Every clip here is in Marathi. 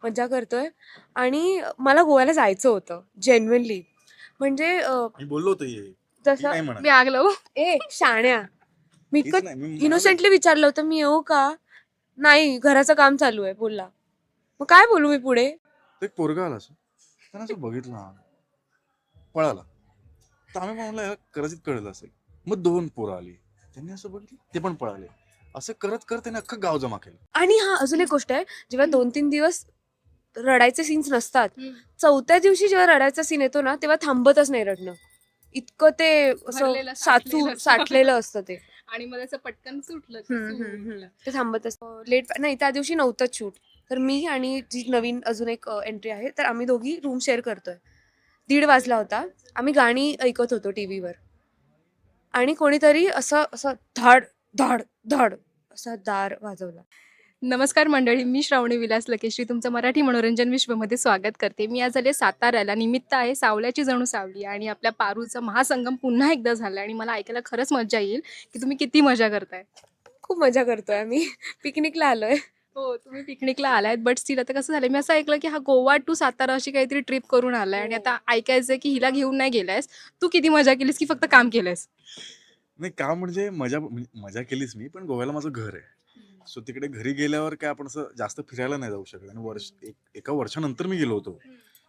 मज्जा करतोय आणि मला गोव्याला जायचं होतं जेन्युइनली. म्हणजे मी बोललो होतो ये मी जसं नाही म्हणत मी आगलो. शाण्या मी हेच इतकं नाही मी म्हणालो इनोसेंटली विचारलं होतं, मी येऊ का? नाही, घराचं काम चालू आहे बोलला. मग काय बोलू मी पुढे? ते एक पोरगा आला असं त्यानं असं बघितलं पळाला तर आम्ही म्हणलं याला कदाचित कळलं असेल. मग 2 पोरं आली त्यांनी असं बघितलं ते पण पळाले. असं करत करत त्याने अख्खं गाव जमा केलं. आणि हा अजून एक गोष्ट आहे, जेव्हा 2-3 दिवस रडायचे सीन्स नसतात, चौथ्या दिवशी जेव्हा रडायचा सीन येतो ना, तेव्हा थांबतच नाही रडणं. इतकं ते असं भरलेलं, साठलेलं असतं. साठलेलं असतं ते. आणि मग असं पटकन सुटलं की सुटलं. ते थांबतच लेट नाही. त्या दिवशी नव्हतंच शूट. तर मी आणि जी नवीन अजून एक एंट्री आहे, तर आम्ही दोघी रूम शेअर करतोय. 1:30 वाजला होता. आम्ही गाणी ऐकत होतो टीव्हीवर आणि कोणीतरी असं असं धाड धाड धाड असा दार वाजवला. नमस्कार मंडळी, मी श्रावणी विलास लकेश्री तुमचं मराठी मनोरंजन विश्वमध्ये स्वागत करते. मी आज आले साताऱ्याला. निमित्त आहे सावल्याची जणू सावली आणि आपल्या पारूचा महासंगम पुन्हा एकदा झाला आणि मला ऐकायला खरंच मजा येईल की तुम्ही किती मजा करताय. खूप मजा करतोय आम्ही. पिकनिकला आलोय. हो, तुम्ही पिकनिकला आलायत, बट स्टील आता कसं झालं, मी असं ऐकलं की हा गोवा टू सातारा अशी काहीतरी ट्रिप करून आलाय आणि आता ऐकायचंय की हिला घेऊन नाही गेलायस. तू किती मजा केलीस की फक्त काम केलंयस? नाही का म्हणजे मजा केलीच मी पण गोव्याला माझं घर आहे. सो तिकडे घरी गेल्यावर काय आपण असं जास्त फिरायला नाही जाऊ शकत आणि एका वर्षानंतर मी गेलो होतो.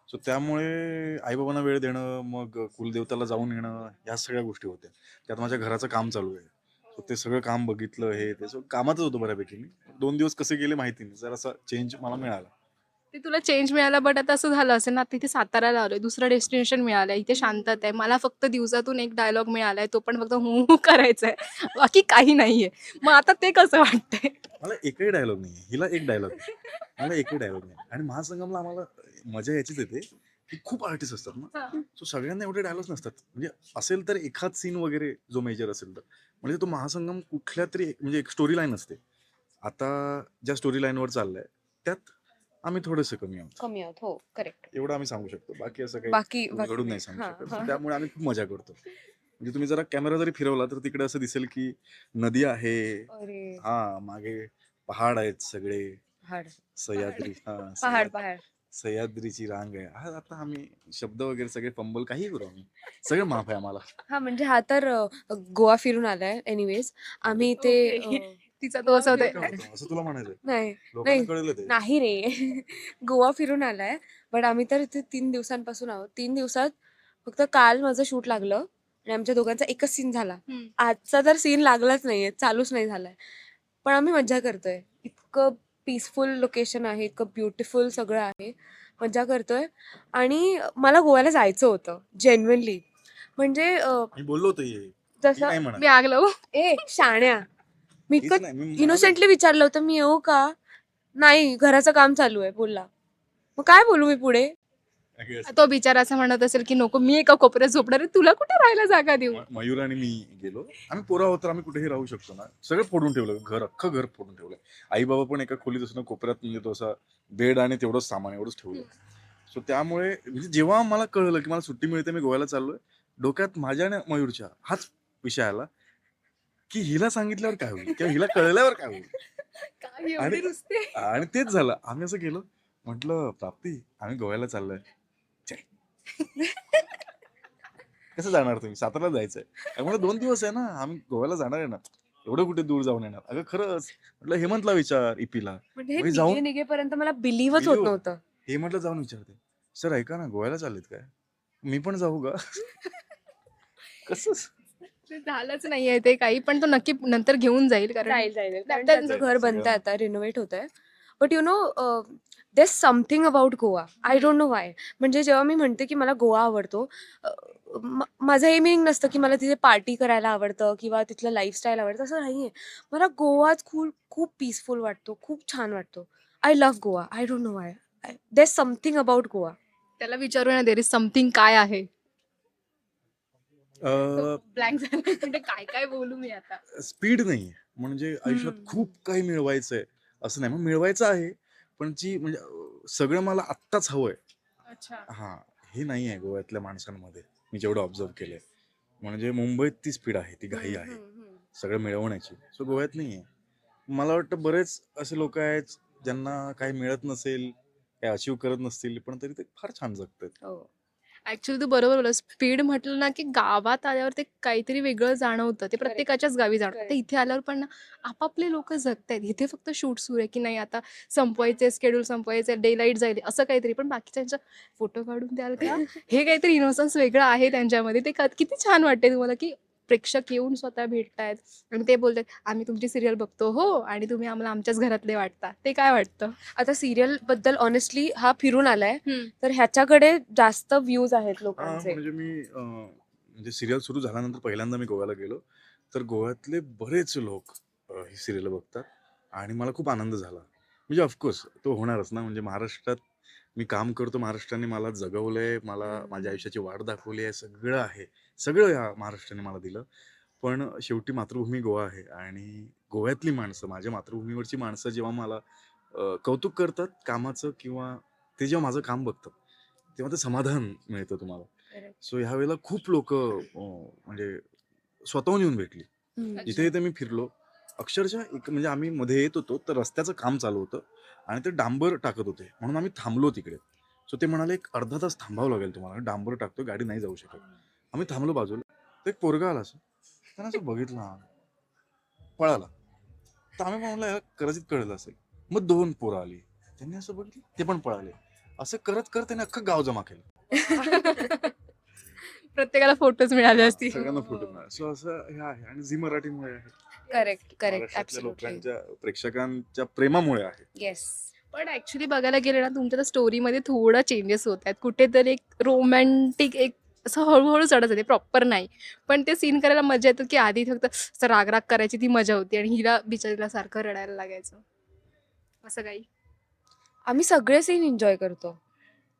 सो त्यामुळे आईबाबांना वेळ देणं मग कुलदेवताला जाऊन येणं या सगळ्या गोष्टी होत्या. त्यात माझ्या घराचं काम चालू आहे. सो ते सगळं काम बघितलं हे ते सो कामातच होतं बऱ्यापैकी मी. 2 दिवस कसे गेले माहिती नाही. जरासा चेंज मला मिळाला. ते तुला चेंज मिळाला, बट आता असं झालं असेल ना, तिथे साताऱ्याला आलोय, दुसरं डेस्टिनेशन मिळालंय, इथे शांतता आहे. मला फक्त दिवसातून एक डायलॉग मिळालाय, तो पण फक्त हू हू करायचंय, बाकी काही नाहीये. मग आता ते कसं वाटतंय? मला एकही डायलॉग नाही. हिला एक डायलॉग आहे. मला एकही डायलॉग नाही. आणि महासंगमला आम्हाला मजा याचीच येते की खूप आर्टिस्ट असतात ना. सो सगळ्यांना एवढे डायलॉग्स नसतात. म्हणजे असेल तर एखाद सीन वगैरे जो मेजर असेल तर. म्हणजे तो महासंगम कुठल्या तरी म्हणजे एक स्टोरी लाईन असते. आता ज्या स्टोरी लाईनवर चाललंय त्यात आम्ही थोडेसे कमी आहोत. हो, करेक्ट. एवढं आम्ही सांगू शकतो. बाकी असं काही बाकी उलगडून नाही. नाही सांगू हां, शकत. हां. त्यामुळे आम्ही खूप मजा करतो. म्हणजे तुम्ही जरा कॅमेरा जरी फिरवला तर तिकडे असं दिसेल की नदी आहे. अरे मागे पहाड आहेत सगळे. पहाड सह्याद्री पहाड पहाड. सह्याद्रीची रांग आहे. आता आम्ही शब्द वगैरे सगळे फंबल काही करू आम्ही. सगळं माफ आहे आम्हाला. हा म्हणजे हा तर गोवा फिरून आलाय. एनिवेज आम्ही इथे ओके. तिचा तो असं हे होतंय. काय होतं? असं तुला म्हणायचंय. नाही लोकांना नाही कळलं ते. नाही रे. गोवा फिरून आलाय. बट आम्ही तर इथे 3 दिवसांपासून आहोत. 3 दिवसात फक्त काल माझं शूट लागलं आणि आमच्या दोघांचा एकच सीन झाला. आजचा तर सीन लागलाच नाहीये, चालूच नाही झालाय. पण आम्ही मज्जा करतोय. इतकं पीसफुल लोकेशन आहे, इतकं ब्युटिफुल सगळं आहे. मज्जा करतोय आणि मला गोव्याला जायचं होतं जेन्युइनली. म्हणजे मी बोललो होतो ये मी जसं नाही म्हणत मी आगलो. शाण्या मी हेच इतकं नाही मी म्हणालो इनोसेंटली विचारलं होतं, मी येऊ का? नाही, घराचं काम चालू आहे बोलला. मग काय बोलू मी पुढे? की असं. तो बिचारा असं म्हणत असेल की नको, मी एका कोपऱ्यात झोपणार आहे, तुला कुठे राहायला जागा देऊ. मयूर आणि मी गेलो. आम्ही पोरं आहोत तर आम्ही कुठेही राहू शकतो ना. सगळं फोडून ठेवलं. अख्खं घर फोडून ठेवलंय. आई बाबा पण एका खोलीत असणं कोपऱ्यात म्हणजे तो असा बेड आणि तेवढंच सामान एवढंच ठेवलं. सो त्यामुळे म्हणजे जेव्हा मला कळलं की मला सुट्टी मिळते मी गोव्याला चाललोय, डोक्यात माझ्या आणि मयूरच्या हाच विषय आला की हिला सांगितल्यावर काय होईल किंवा हिला कळल्यावर काय होईल. काय एवढी आणि रुसते? आणि तेच झालं. आम्ही असं गेलो. म्हटलं प्राप्ती आम्ही गोव्याला चाललोय. छे. कसं जाणार तुम्ही? साताऱ्याला जायचंय. म्हणलं 2 दिवस आहे ना. आम्ही गोव्याला जाणार आहे ना. एवढं कुठे दूर जाऊन येणार? अगं खरंच. म्हटलं हेमंतला विचार इपीला. म्हणजे हे मग जाऊन निघेपर्यंत मला बिलीव्हच होत बिलीव नव्हतं. हे म्हटलं जाऊन विचारते. सर ऐका ना गोव्याला चाललेत काय? मी पण जाऊ का? कसं? ते झालंच नाहीये ते काही, पण तो नक्की नंतर घेऊन जाईल, कारण जाईल. कारण त्याचं त्याचं घर सगळं. बनतंय आता, रिनोव्हेट होतंय. But there something about Goa. I don't know why. म्हणजे जेव्हा मी म्हणते की मला गोवा आवडतो, माझं हे मीनिंग नसतं की मला तिथे पार्टी करायला आवडतं किंवा तिथलं लाईफस्टाईल आवडतं, असं नाहीये. मला गोवाच खूप खूप पीसफुल वाटतो, खूप छान वाटतो. I love Goa. I don't know why. There something about Goa. त्याला विचारू ना, देर इज समथिंग काय आहे. अ, ब्लँक झाला म्हणजे काय काय बोलू मी आता. स्पीड नाहीये. म्हणजे आयुष्यात खूप काही मिळवायचंय असं नाही. मग मिळवायचं आहे, पण जी म्हणजे सगळं मला आत्ताच हवंय. अच्छा. हां, हे नाही आहे गोव्यातल्या माणसांमध्ये. मी जेवढं ऑब्झर्व्ह केलंय. म्हणजे मुंबईत ती स्पीड आहे, ती घाई आहे. सगळं मिळवण्याची. सो गोव्यात नाहीये. मला वाटतं बरेच असे लोकं आहेत ज्यांना काही मिळत नसेल, काही अचीव करत नसतील, पण तरी ते फार छान जगतात. हो. ऍक्च्युली तू बरोबर बोलला. स्पीड म्हटलं ना की गावात आल्यावर ते काहीतरी वेगळं जाणवतं. ते प्रत्येकाच्याच गावी जाणवतं. Correct. ते इथे आल्यावर पण ना आपापले लोक जगतायत. इथे फक्त शूट सुरू आहे की नाही, आता संपवायचे, स्केड्यूल संपवायचे, डे लाईट जाईल असं काहीतरी. पण बाकीच्यांच्या फोटो काढून द्याल का, हे काहीतरी इनोसन्स वेगळं आहे त्यांच्यामध्ये. ते किती छान वाटते तुम्हाला की प्रेक्षक येऊन स्वतः भेटतायत आणि ते बोलतात आम्ही तुमची सिरियल बघतो हो, आणि तुम्ही आम्हाला आमच्याच घरातले वाटता. ते काय वाटतं? आता सिरियल बद्दल ऑनेस्टली हा फिरून आलाय, तर ह्याच्याकडे जास्त व्ह्यूज आहेत हा लोकांचे. म्हणजे मी म्हणजे सिरियल सुरू झाल्यानंतर पहिल्यांदा मी गोव्याला गेलो, तर गोव्यातले बरेच लोक ही सिरियल बघतात आणि मला खूप आनंद झाला. म्हणजे ऑफकोर्स तो होणारच ना, म्हणजे महाराष्ट्रात मी काम करतो, महाराष्ट्राने मला जगवलंय, मला माझ्या आयुष्याची वाट दाखवली आहे, सगळं आहे, सगळं या महाराष्ट्राने मला दिलं. पण शेवटी मातृभूमी गोवा आहे आणि गोव्यातली माणसं, माझ्या मातृभूमीवरची माणसं जेव्हा मला कौतुक करतात कामाचं किंवा ते जेव्हा माझं काम बघतात, तेव्हा ते समाधान मिळतं तुम्हाला. Correct. सो ह्या वेळेला खूप लोक म्हणजे स्वतःहून येऊन भेटली. हम्म. जिथे जिथे मी फिरलो, अक्षरशः एक म्हणजे आम्ही मध्ये येत होतो तर रस्त्याचं काम चालू होतं आणि ते डांबर टाकत होते, म्हणून आम्ही थांबलो तिकडे. सो ते म्हणाले एक अर्धा तास थांबावं लागेल तुम्हाला, डांबर टाकतो, गाडी नाही जाऊ शकत. आम्ही थांबलो बाजूला, तर एक पोरगा आला असं, त्यानं असं बघितलं, हा पळाला. तर आम्ही म्हणलं याला कदाचित कळलं असेल. मग 2 पोरं आली, त्यांनी असं बघितलं, ते पण पळाले. असं करत करत त्याने अख्खं गाव जमा केलं. प्रत्येकाला फोटोज मिळाले असतील. सगळ्यांना फोटो मिळाले. सो असं हे आहे आणि झी मराठीमुळे आहे. करेक्ट करेक्ट महाराष्ट्रातल्या ऍब्सोल्युटली. लोकांच्या प्रेक्षकांच्या प्रेमामुळे आहे. येस. पण ऍक्च्युली बघायला गेलं ना, तुमच्या त्या स्टोरीमध्ये थोडा चेंजेस होत आहेत. कुठेतरी एक रोमॅन्टिक, एक असं हळूहळू चढत होते, प्रॉपर नाही. पण ते सीन करायला मजा येतं की आधी फक्त असं राग करायची ती मजा होती आणि हिला बिचारीला सारखं रडायला लागायचं, असं काही. आम्ही सगळे सीन एन्जॉय करतो.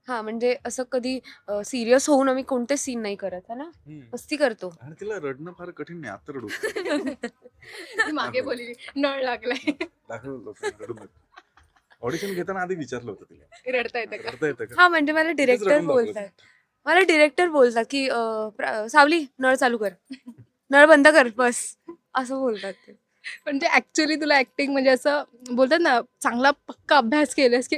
हा म्हणजे असं कधी सिरियस होऊन आम्ही कोणते सीन नाही करत है ना, मस्ती करतो. आणि तिला रडणं फार कठीण नाही, आता रडू. ती मागे बोलली नळ लागलाय. दाखवलं लोकांना रडू नका. ऑडिशन घेताना आधी विचारलं होतं तिला, रडता येतं का? रडता येतं का? हा म्हणजे मला तिथेच डिरेक्टर रडून दाखवलं. बोलतात की सावली नळ चालू कर, नळ बंद कर, बस असं बोलतात ते. म्हणजे ऍक्च्युली तुला ऍक्टिंग म्हणजे असं बोलतात ना, चांगला पक्का अभ्यास केलास की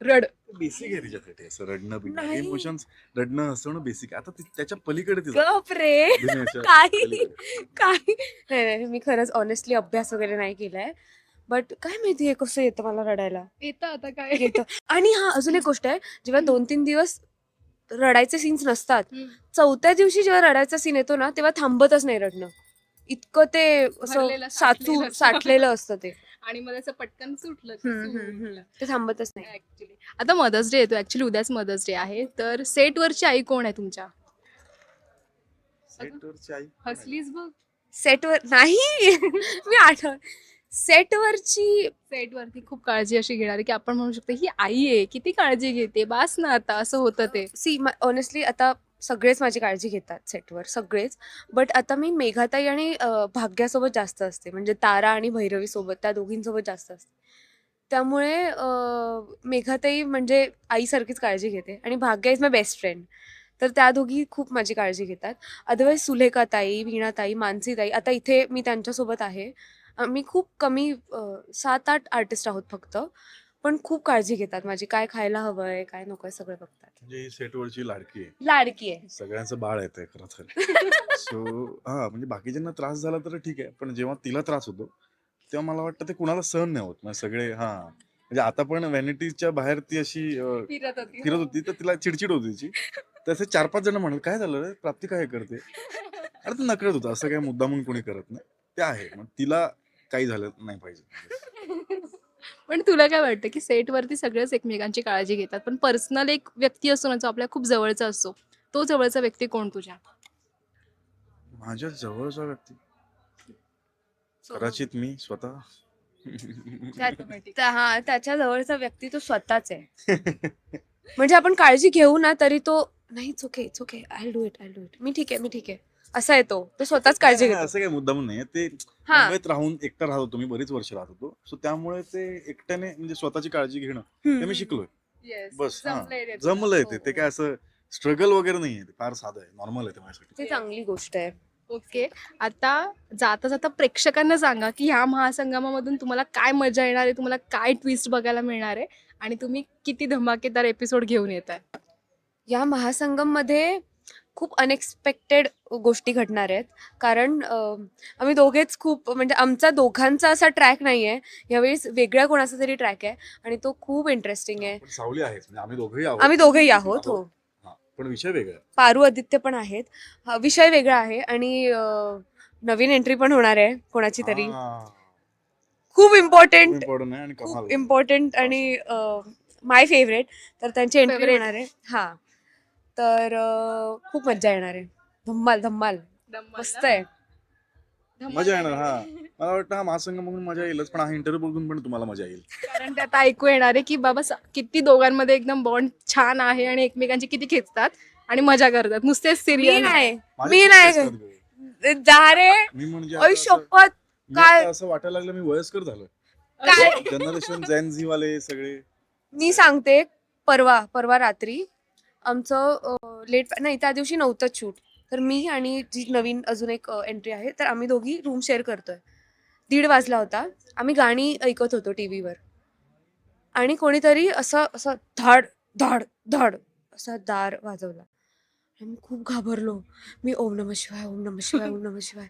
रड. बेसिक आहे तिच्यासाठी असं रडणं बिडणं, नाही. इमोशन्स, रडणं हसणं बेसिक आहे. आता त्याच्या पलीकडे तिचं गप रे. अभिनयाच्या काही पलीकडे. काही नाही, मी खरंच ऑनेस्टली अभ्यास वगैरे नाही केलाय, बट काय माहितीये कसं येतं मला रडायला. येतं आता काय. येतं. आणि हा अजून एक गोष्ट आहे, जेव्हा 2-3 दिवस रडायचे सीन्स नसतात, चौथ्या दिवशी जेव्हा रडायचा सीन येतो ना, तेव्हा थांबतच नाही रडणं. इतकं ते भरलेलं, असं साठलेलं साठलेलं असतं ते. आणि मला असं पटकन सुटलं की सुटलं. ते थांबतच नाही. ऍक्च्युली आता मदर्स डे येतो. ऍक्च्युली उद्याच मदर्स डे आहे. तर सेटवरची आई कोण आहे तुमच्या? सेटवरची आई हसलीस बघ. सेटवर नाही. मी सेटवरची सेटवरती खूप काळजी अशी घेणारी की आपण म्हणू शकतो ही आई आहे, किती काळजी घेते, बास ना आता, असं होतं ते. ऑनेस्टली आता सगळेच माझी काळजी घेतात सेटवर, सगळेच. बट आता मी मेघाताई आणि भाग्यासोबत जास्त असते, म्हणजे तारा आणि भैरवी सोबत, त्या दोघींसोबत जास्त असते. त्यामुळे मेघाताई म्हणजे आईसारखीच काळजी घेते आणि भाग्या इज माय बेस्ट फ्रेंड. तर त्या दोघी खूप माझी काळजी घेतात. अदरवाईज सुलेखाताई, वीणाताई, मानसीताई, आता इथे मी त्यांच्यासोबत आहे. आम्ही खूप कमी 7-8 आर्टिस्ट आहोत फक्त, पण खूप काळजी घेतात माझी. काय खायला हवंय, काय नकोय, सगळं बघतात. म्हणजे ही सेटवरची लाडकी आहे, लाडकी आहे. सगळ्यांचं बाळ येतंय खरं तर. सो हा म्हणजे बाकीच्यांना त्रास झाला तर ठीक आहे, पण जेव्हा तिला त्रास होतो तेव्हा मला वाटतं ते कुणाला सहन नाही होत. मग सगळे म्हणजे आता पण व्हॅनिटीच्या बाहेर ती अशी फिरत होती तर तिला चिडचिड होती तिची. तसे 4-5 जण म्हणाल काय झालं रे, प्राप्ती काय करते, अरे ते नकळत होतं, असं काय मुद्दामून कोणी करत नाही, ते आहे. मग तिला काही झालं नाही पाहिजे. पण तुला काय वाटतं की सेटवरती सगळेच एकमेकांची काळजी घेतात, पण पर्सनल एक व्यक्ती असतो ना, जो आपल्या खूप जवळचा असतो, तो जवळचा व्यक्ती कोण तुझ्या? माझ्या जवळचा व्यक्ती कदाचित मी स्वतः. त्याच्या जवळचा व्यक्ती तो स्वतःच आहे. म्हणजे आपण काळजी घेऊ ना तरी तो नाही, it's okay, I do it, मी ठीक आहे असा आहे तो स्वतःच काळजी नाही, घेतो. असं काही मुद्दामून नाही. ते हा. मुंबईत राहून एकटा राहत होतो मी, बरीच वर्ष राहत होतो. सो त्यामुळे ते एकट्याने म्हणजे स्वतःची काळजी घेणं ते मी शिकलोय. बस जमलंय ते काय असं स्ट्रगल वगैरे नाहीये, ते फार साधं आहे, नॉर्मल आहे ते माझ्यासाठी. ती चांगली गोष्ट आहे. ओके. आता जाता जाता प्रेक्षकांना सांगा की ह्या महासंगमामधून तुम्हाला काय मजा येणार आहे, तुम्हाला काय ट्विस्ट बघायला मिळणार आहे आणि तुम्ही किती धमाकेदार एपिसोड घेऊन येत आहे. या महासंगममध्ये खूप अनएक्सपेक्टेड गोष्टी घडणार आहेत. कारण आम्ही दोघेच खूप म्हणजे आमचा दोघांचा असा ट्रॅक नाही आहे. यावेळेस वेगळ्या कोणाचा तरी ट्रॅक आहे आणि तो खूप इंटरेस्टिंग आहे. पण सावली आहेच म्हणजे आम्ही दोघंही आहोत. आम्ही दोघेही आहोत. हो, हा, पण विषय वेगळा आहे. पारू आदित्य पण आहेत. हा, विषय वेगळा आहे आणि नवीन एंट्री पण होणार आहे कोणाची तरी. हा, खूप इम्पॉर्टंट important आहे आणि कमाल खूप आहे. इम्पॉर्टंट आणि माय फेवरेट. तर त्यांची एंट्री Favorite. होणार आहे. हा, तर खूप मज्जा येणार आहे. धम्माल धम्माल मस्त आहे. मजा येणार. हा, मला वाटतं हा महासंगम बघून मजा येईलच, पण हा इंटरव्ह्यू बघून पण तुम्हाला मजा येईल. कारण ते आता ऐकू येणार आहे की बाबा किती दोघांमध्ये एकदम बॉन्ड छान आहे आणि एकमेकांची किती खेचतात आणि मजा करतात. नुसतेच मी सिरियल नाही माझे मी खूप नाही असतात गं. जा रे. मी म्हणजे ओय आता असं- शपथ. मी काय? आता असं वाटायला लागलं मी वयस्कर झालोय. काय जनरेशन झेन झी वाले सगळे. मी सांगते. परवा रात्री आमचं लेट नाही त्या दिवशी नव्हतंच शूट. तर मी आणि जी नवीन अजून एक एंट्री आहे तर आम्ही दोघी रूम शेअर करतोय. 1:30 वाजला होता. आम्ही गाणी ऐकत होतो टीव्हीवर आणि कोणीतरी असं असं धाड धाड धाड असा दार वाजवला. आणि मी खूप घाबरलो. मी ओम नमः शिवाय ओम नमः शिवाय ओम नमः शिवाय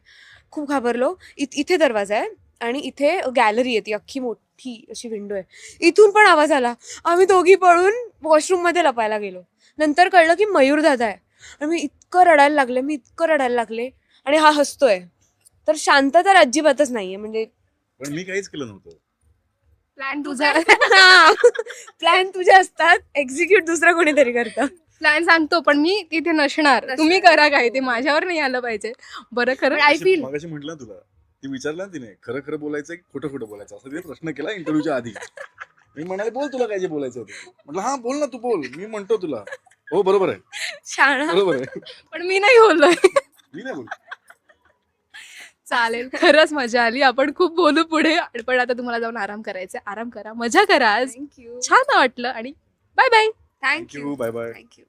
खूप घाबरलो. इथे दरवाजा आहे आणि इथे गॅलरी आहे ती अख्खी मोठी अशी विंडो आहे. इथून पण आवाज आला. आम्ही दोघी पळून वॉशरूम मध्ये लपायला गेलो. नंतर कळलं की मयूर दादा आहे आणि मी इतकं रडायला लागले आणि हा हसतोय. तर शांतता तर अजिबातच नाहीये. म्हणजे पण मी काहीच केलं नव्हतं. प्लॅन तुझा प्लॅन तुझे असतात, एक्झिक्यूट दुसरं कोणीतरी करतं. प्लॅन सांगतो पण मी तिथे नसणार. तुम्ही करा काय ते माझ्यावर नाही आलं पाहिजे. बरं खरं पण I feel- मगाशी म्हटलं ना तुला, ती विचारलं ना तिने खरं खरं बोलायचं की खोटं खोटं बोलायचं असं तिने प्रश्न केला इंटरव्ह्यूच्या आधी. मी म्हणाले बोल तुला काय जे बोलायचं होतं. म्हटलं हा बोल ना तू बोल, मी म्हणतो तुला. हो बरोबर आहे शाळा बरोबर आहे. पण मी नाही बोललोय. मी नाही बोल. चालेल. खरंच मजा आली. आपण खूप बोलू पुढे. पण आता तुम्हाला जाऊन आराम करायचा. आराम करा, मजा करा. आज थँक्यू छान वाटलं आणि bye bye. Thank you bye bye. Thank you.